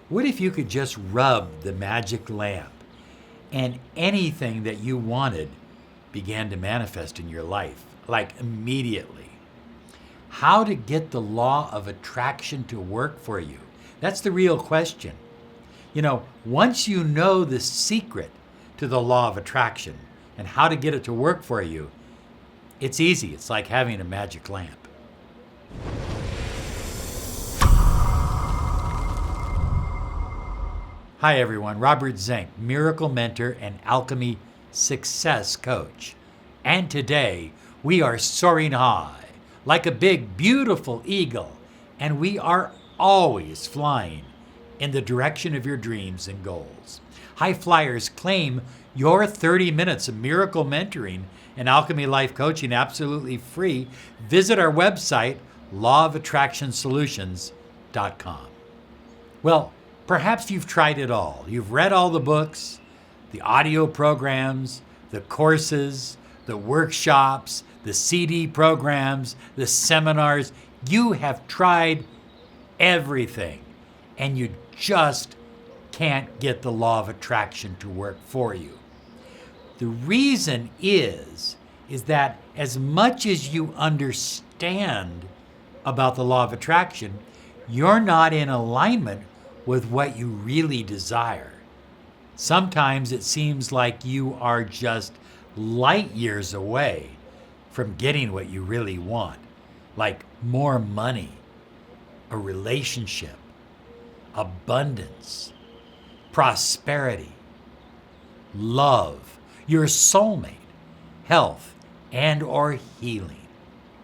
What if you could just rub the magic lamp and anything that you wanted began to manifest in your life, like immediately? How to get the law of attraction to work for you? That's the real question. Once you know the secret to the law of attraction and how to get it to work for you, it's easy. It's like having a magic lamp. Hi everyone, Robert Zink, Miracle Mentor and Alchemy Success Coach. And today we are soaring high like a big, beautiful eagle, and we are always flying in the direction of your dreams and goals. High flyers, claim your 30 minutes of miracle mentoring and alchemy life coaching absolutely free. Visit our website, lawofattractionsolutions.com. Well, perhaps you've tried it all. You've read all the books, the audio programs, the courses, the workshops, the CD programs, the seminars. You have tried everything, and you just can't get the law of attraction to work for you. The reason is that as much as you understand about the law of attraction, you're not in alignment with what you really desire. Sometimes it seems like you are just light years away from getting what you really want, like more money, a relationship, abundance, prosperity, love, your soulmate, health, and or healing.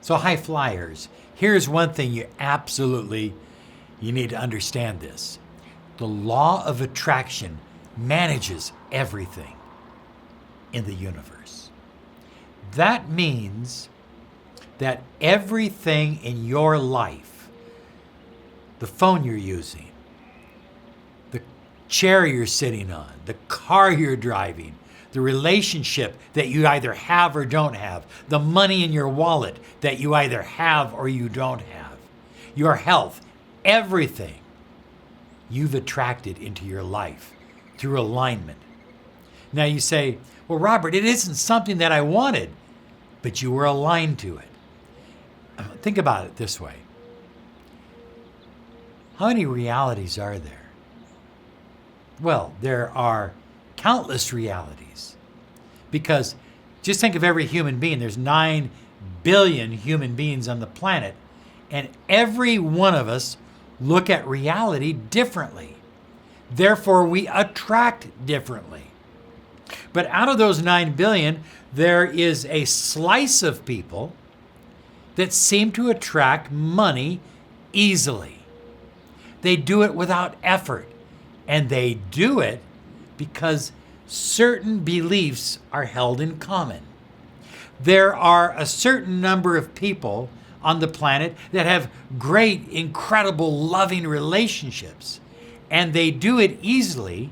So high flyers, here's one thing you need to understand this. The law of attraction manages everything in the universe. That means that everything in your life, the phone you're using, the chair you're sitting on, the car you're driving, the relationship that you either have or don't have, the money in your wallet that you either have or you don't have, your health, everything you've attracted into your life through alignment. Now you say, well, Robert, it isn't something that I wanted, but you were aligned to it. Think about it this way. How many realities are there? Well, there are countless realities, because just think of every human being. There's 9 billion human beings on the planet, and every one of us look at reality differently. Therefore, we attract differently. But out of those 9 billion, there is a slice of people that seem to attract money easily. They do it without effort, and they do it because certain beliefs are held in common. There are a certain number of people on the planet that have great, incredible, loving relationships. And they do it easily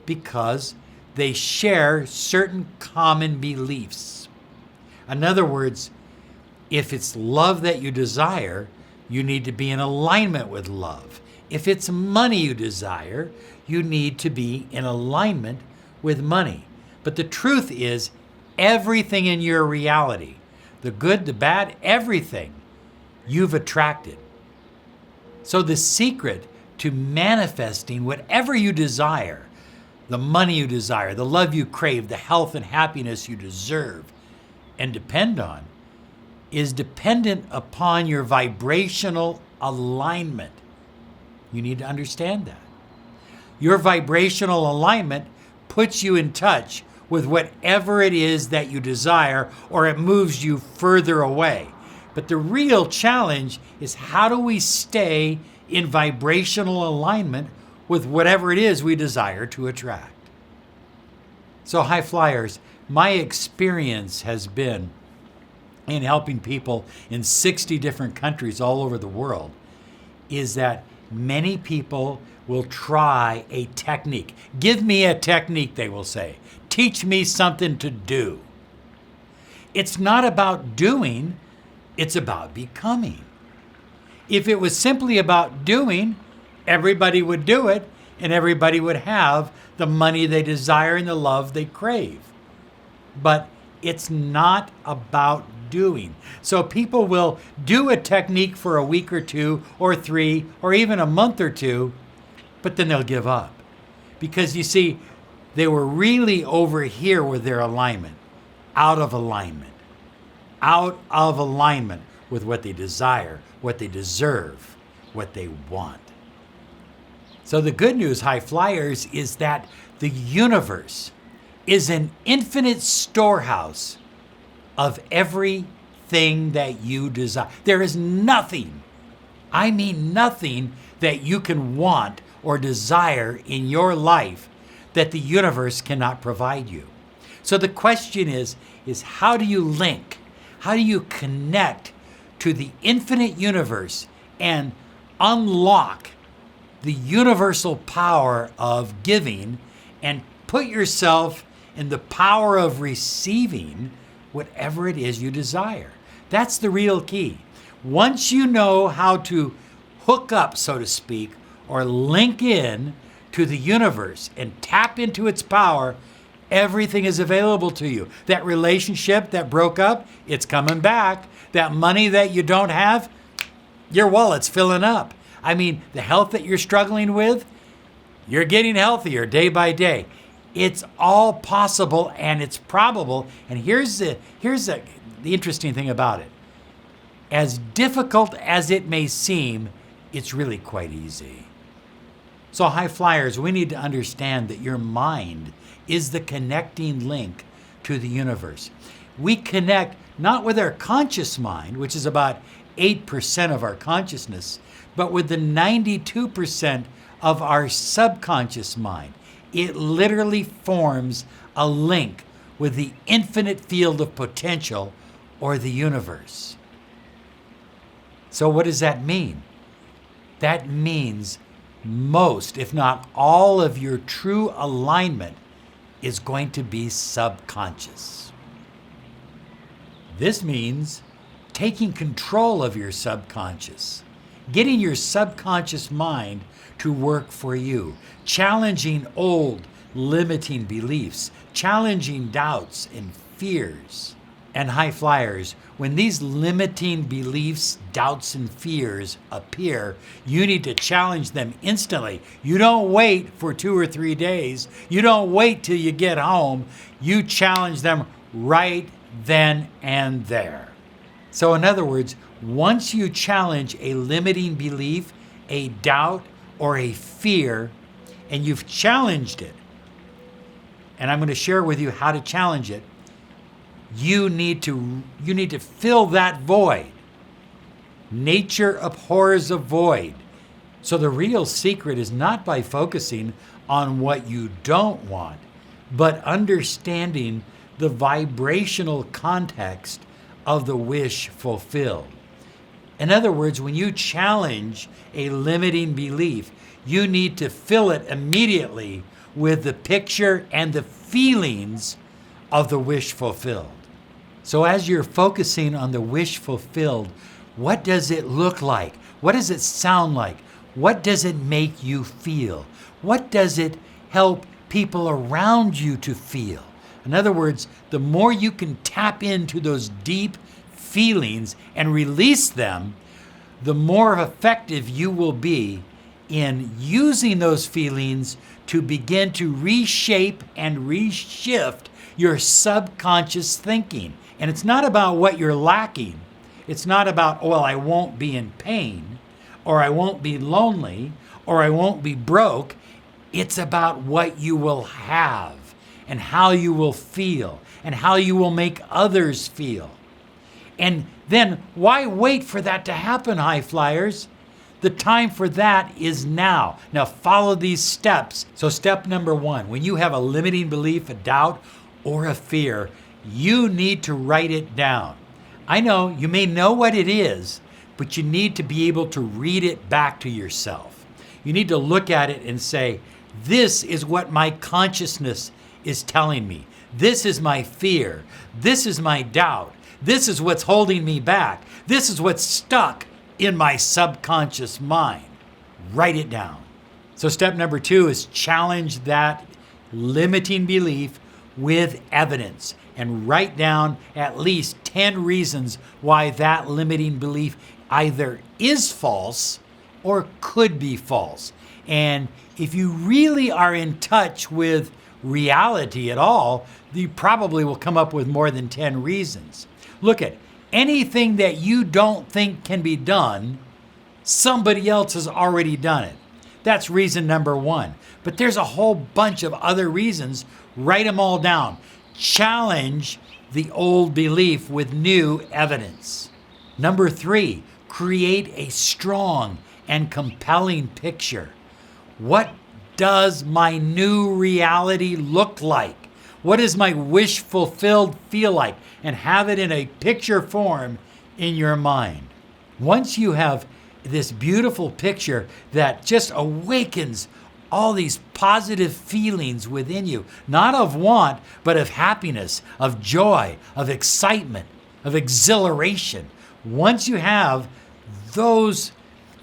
because they share certain common beliefs. In other words, if it's love that you desire, you need to be in alignment with love. If it's money you desire, you need to be in alignment with money. But the truth is, everything in your reality, the good, the bad, everything, you've attracted. So the secret to manifesting whatever you desire, the money you desire, the love you crave, the health and happiness you deserve and depend on, is dependent upon your vibrational alignment. You need to understand that. Your vibrational alignment puts you in touch with whatever it is that you desire, or it moves you further away. But the real challenge is, how do we stay in vibrational alignment with whatever it is we desire to attract? So high flyers, my experience has been in helping people in 60 different countries all over the world, is that many people will try a technique. Give me a technique, they will say. Teach me something to do. It's not about doing, it's about becoming. If it was simply about doing, everybody would do it, and everybody would have the money they desire and the love they crave. But it's not about doing. So people will do a technique for a week or two or three or even a month or two, but then they'll give up. Because you see, they were really over here with their alignment, out of alignment with what they desire, what they deserve, what they want. So the good news, high flyers, is that the universe is an infinite storehouse of everything that you desire. There is nothing, I mean nothing, that you can want or desire in your life that the universe cannot provide you. So the question is how do you link? How do you connect to the infinite universe and unlock the universal power of giving and put yourself in the power of receiving whatever it is you desire? That's the real key. Once you know how to hook up, so to speak, or link in to the universe and tap into its power, everything is available to you. That relationship that broke up, it's coming back. That money that you don't have, your wallet's filling up. I mean, the health that you're struggling with, you're getting healthier day by day. It's all possible and it's probable. And here's the interesting thing about it. As difficult as it may seem, it's really quite easy. So high flyers, we need to understand that your mind is the connecting link to the universe. We connect not with our conscious mind, which is about 8% of our consciousness, but with the 92% of our subconscious mind. It literally forms a link with the infinite field of potential or the universe. So what does that mean? That means most, if not all, of your true alignment is going to be subconscious. This means taking control of your subconscious, getting your subconscious mind to work for you, challenging old limiting beliefs, challenging doubts and fears. And high flyers, when these limiting beliefs, doubts, and fears appear, you need to challenge them instantly. You don't wait for 2 or 3 days. You don't wait till you get home. You challenge them right then and there. So in other words, once you challenge a limiting belief, a doubt, or a fear, and you've challenged it, and I'm going to share with you how to challenge it, you need to fill that void. Nature abhors a void. So the real secret is not by focusing on what you don't want, but understanding the vibrational context of the wish fulfilled. In other words, when you challenge a limiting belief, you need to fill it immediately with the picture and the feelings of the wish fulfilled. So as you're focusing on the wish fulfilled, what does it look like? What does it sound like? What does it make you feel? What does it help people around you to feel? In other words, the more you can tap into those deep feelings and release them, the more effective you will be in using those feelings to begin to reshape and reshift your subconscious thinking. And it's not about what you're lacking. It's not about, well, I won't be in pain, or I won't be lonely, or I won't be broke. It's about what you will have and how you will feel and how you will make others feel. And then why wait for that to happen, high flyers? The time for that is now. Now follow these steps. So step number 1, when you have a limiting belief, a doubt, or a fear, you need to write it down. I know you may know what it is, but you need to be able to read it back to yourself. You need to look at it and say, this is what my consciousness is telling me. This is my fear. This is my doubt. This is what's holding me back. This is what's stuck in my subconscious mind. Write it down. So step number 2 is challenge that limiting belief with evidence and write down at least 10 reasons why that limiting belief either is false or could be false. And if you really are in touch with reality at all, you probably will come up with more than 10 reasons. Look at anything that you don't think can be done, somebody else has already done it. That's reason number 1. But there's a whole bunch of other reasons. Write them all down. Challenge the old belief with new evidence. Number 3, create a strong and compelling picture. What does my new reality look like? What does my wish fulfilled feel like? And have it in a picture form in your mind. Once you have this beautiful picture that just awakens all these positive feelings within you, not of want, but of happiness, of joy, of excitement, of exhilaration. Once you have those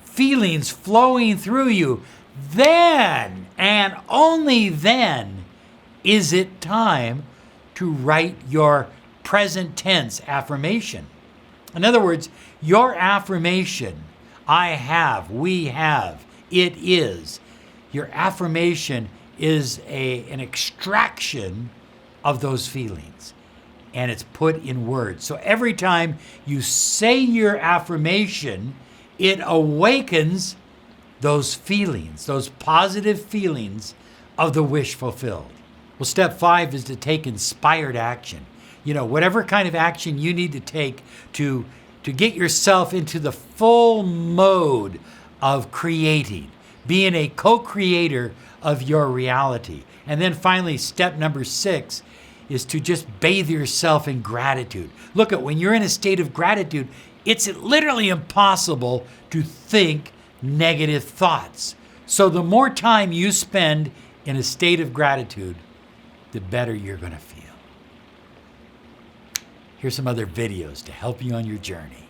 feelings flowing through you, then and only then is it time to write your present tense affirmation. In other words, your affirmation, I have, we have, it is. Your affirmation is an extraction of those feelings, and it's put in words. So every time you say your affirmation, it awakens those feelings, those positive feelings of the wish fulfilled. Well, step 5 is to take inspired action. Whatever kind of action you need to take to get yourself into the full mode of creating, being a co-creator of your reality. And then finally, step number 6 is to just bathe yourself in gratitude. Look, when you're in a state of gratitude, it's literally impossible to think negative thoughts. So the more time you spend in a state of gratitude, the better you're going to feel. Here's some other videos to help you on your journey.